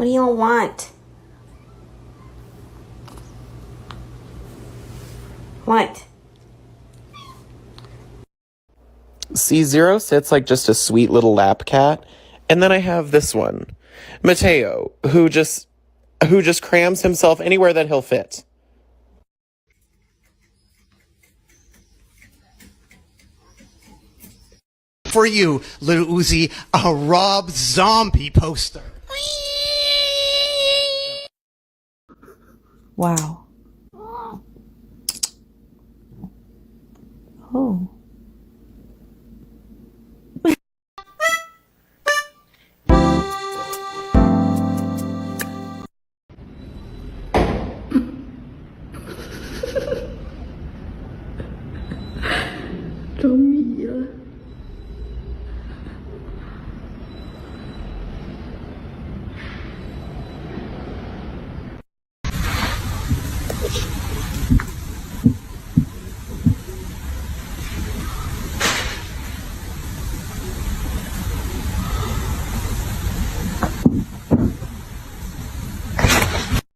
What do y'all want? What? C0 sits like just a sweet little lap cat. And then I have this one, Mateo, who just crams himself anywhere that he'll fit. For you, little Uzi, a Rob Zombie poster. Wow. Oh.